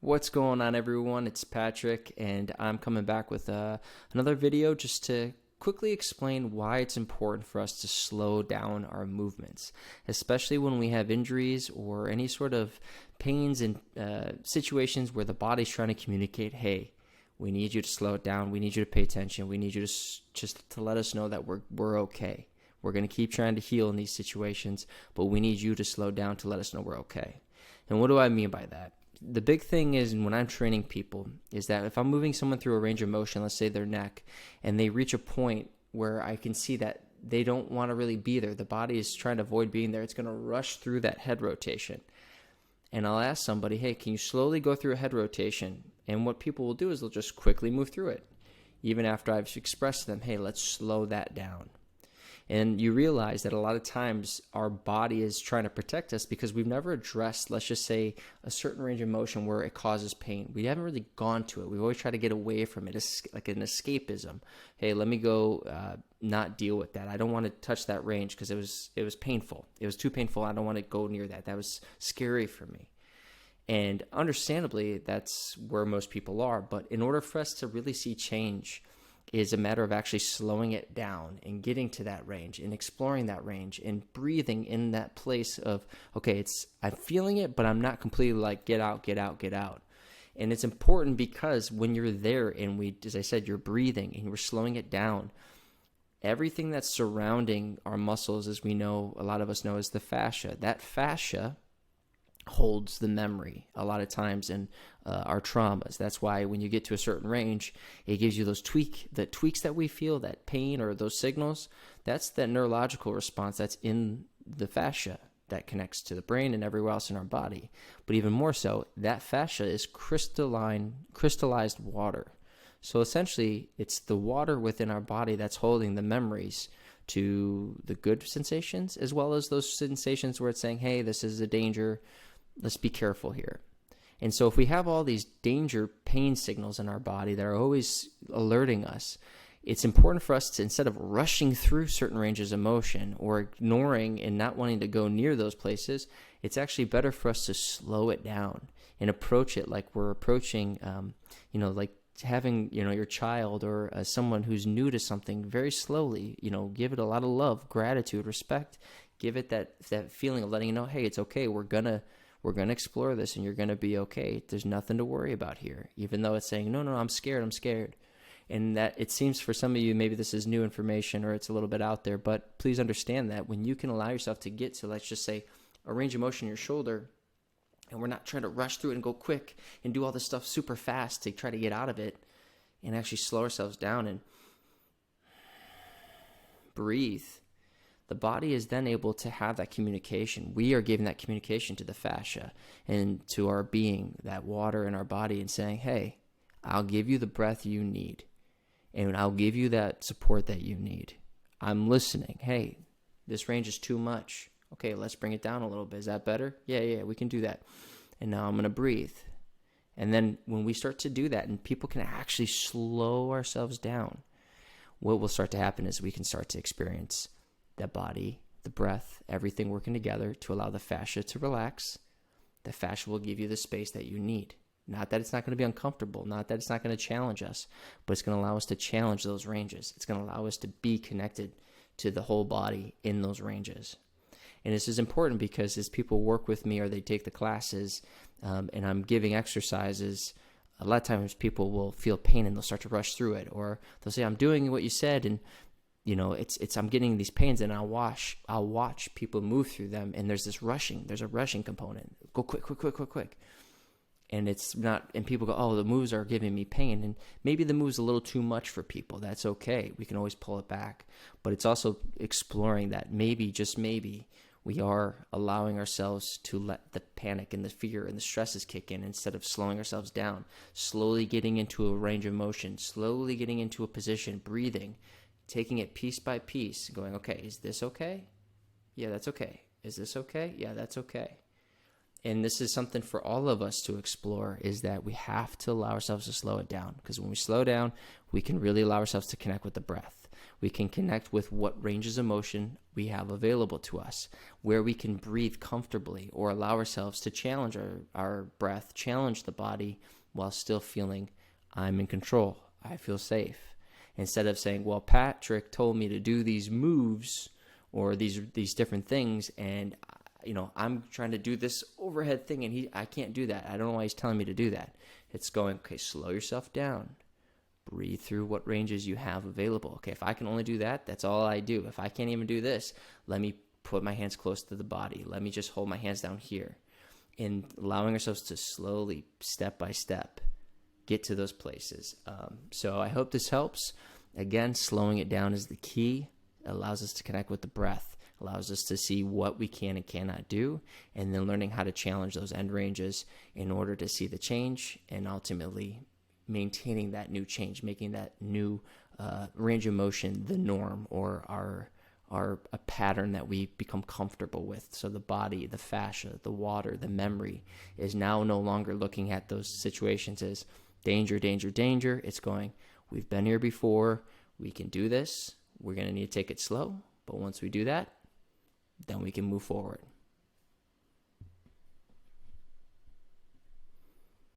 What's going on, everyone? It's Patrick, and I'm coming back with another video just to quickly explain why it's important for us to slow down our movements, especially when we have injuries or any sort of pains and situations where the body's trying to communicate, hey, we need you to slow it down. We need you to pay attention. We need you to just to let us know that we're okay. We're going to keep trying to heal in these situations, but we need you to slow down to let us know we're okay. And what do I mean by that? The big thing is when I'm training people is that if I'm moving someone through a range of motion, let's say their neck, and they reach a point where I can see that they don't want to really be there, the body is trying to avoid being there, it's going to rush through that head rotation. And I'll ask somebody, hey, can you slowly go through a head rotation? And what people will do is they'll just quickly move through it, even after I've expressed to them, hey, let's slow that down. And you realize that a lot of times our body is trying to protect us because we've never addressed, let's just say, a certain range of motion where it causes pain. We haven't really gone to it. We've always tried to get away from it. It's like an escapism. Hey, let me go not deal with that. I don't want to touch that range because it was painful. It was too painful. I don't want to go near that. That was scary for me. And understandably, that's where most people are. But in order for us to really see change, is a matter of actually slowing it down and getting to that range and exploring that range and breathing in that place of, okay, I'm feeling it, but I'm not completely like get out, get out, get out. And it's important because when you're there and as I said, you're breathing and we're slowing it down, everything that's surrounding our muscles, as we know, a lot of us know, is the fascia. That fascia holds the memory a lot of times in our traumas. That's why when you get to a certain range, it gives you those tweaks that we feel, that pain or those signals. That's that neurological response that's in the fascia that connects to the brain and everywhere else in our body. But even more so, that fascia is crystallized water. So essentially, it's the water within our body that's holding the memories to the good sensations, as well as those sensations where it's saying, hey, this is a danger. Let's be careful here. And so if we have all these danger pain signals in our body that are always alerting us, it's important for us to, instead of rushing through certain ranges of motion or ignoring and not wanting to go near those places, it's actually better for us to slow it down and approach it like we're approaching, like having, your child or someone who's new to something very slowly, give it a lot of love, gratitude, respect, give it that feeling of letting you know, hey, it's okay. We're going to explore this and you're going to be okay. There's nothing to worry about here, even though it's saying, no, I'm scared. And that it seems for some of you, maybe this is new information or it's a little bit out there, but please understand that when you can allow yourself to get to, let's just say, a range of motion in your shoulder, and we're not trying to rush through it and go quick and do all this stuff super fast to try to get out of it, and actually slow ourselves down and breathe. The body is then able to have that communication. We are giving that communication to the fascia and to our being, that water in our body, and saying, hey, I'll give you the breath you need, and I'll give you that support that you need. I'm listening. Hey, this range is too much. Okay, let's bring it down a little bit. Is that better? Yeah, we can do that. And now I'm going to breathe. And then when we start to do that and people can actually slow ourselves down, what will start to happen is we can start to experience that body, the breath, everything working together to allow the fascia to relax. The fascia will give you the space that you need. Not that it's not going to be uncomfortable, not that it's not going to challenge us, but it's going to allow us to challenge those ranges. It's going to allow us to be connected to the whole body in those ranges. And this is important because as people work with me or they take the classes and I'm giving exercises, a lot of times people will feel pain and they'll start to rush through it, or they'll say, I'm doing what you said, and I'm getting these pains, and I'll watch people move through them, and there's a rushing component. Go quick. And it's not, and people go, oh, the moves are giving me pain. And maybe the move's a little too much for people. That's okay. We can always pull it back. But it's also exploring that maybe, just maybe, we are allowing ourselves to let the panic and the fear and the stresses kick in instead of slowing ourselves down, slowly getting into a range of motion, slowly getting into a position, breathing, taking it piece by piece, going, okay, is this okay? Yeah, that's okay. Is this okay? Yeah, that's okay. And this is something for all of us to explore, is that we have to allow ourselves to slow it down. Because when we slow down, we can really allow ourselves to connect with the breath. We can connect with what ranges of motion we have available to us, where we can breathe comfortably or allow ourselves to challenge our breath, challenge the body while still feeling I'm in control, I feel safe. Instead of saying, well, Patrick told me to do these moves or these different things, and I'm trying to do this overhead thing, and I can't do that. I don't know why he's telling me to do that. It's going, okay, slow yourself down. Breathe through what ranges you have available. Okay, if I can only do that, that's all I do. If I can't even do this, let me put my hands close to the body. Let me just hold my hands down here. And allowing ourselves to slowly, step by step, get to those places. So I hope this helps. Again, slowing it down is the key. It allows us to connect with the breath, allows us to see what we can and cannot do, and then learning how to challenge those end ranges in order to see the change and ultimately maintaining that new change, making that new range of motion the norm, or a pattern that we become comfortable with. So the body, the fascia, the water, the memory is now no longer looking at those situations as danger, danger, danger. It's going, we've been here before. We can do this. We're going to need to take it slow. But once we do that, then we can move forward.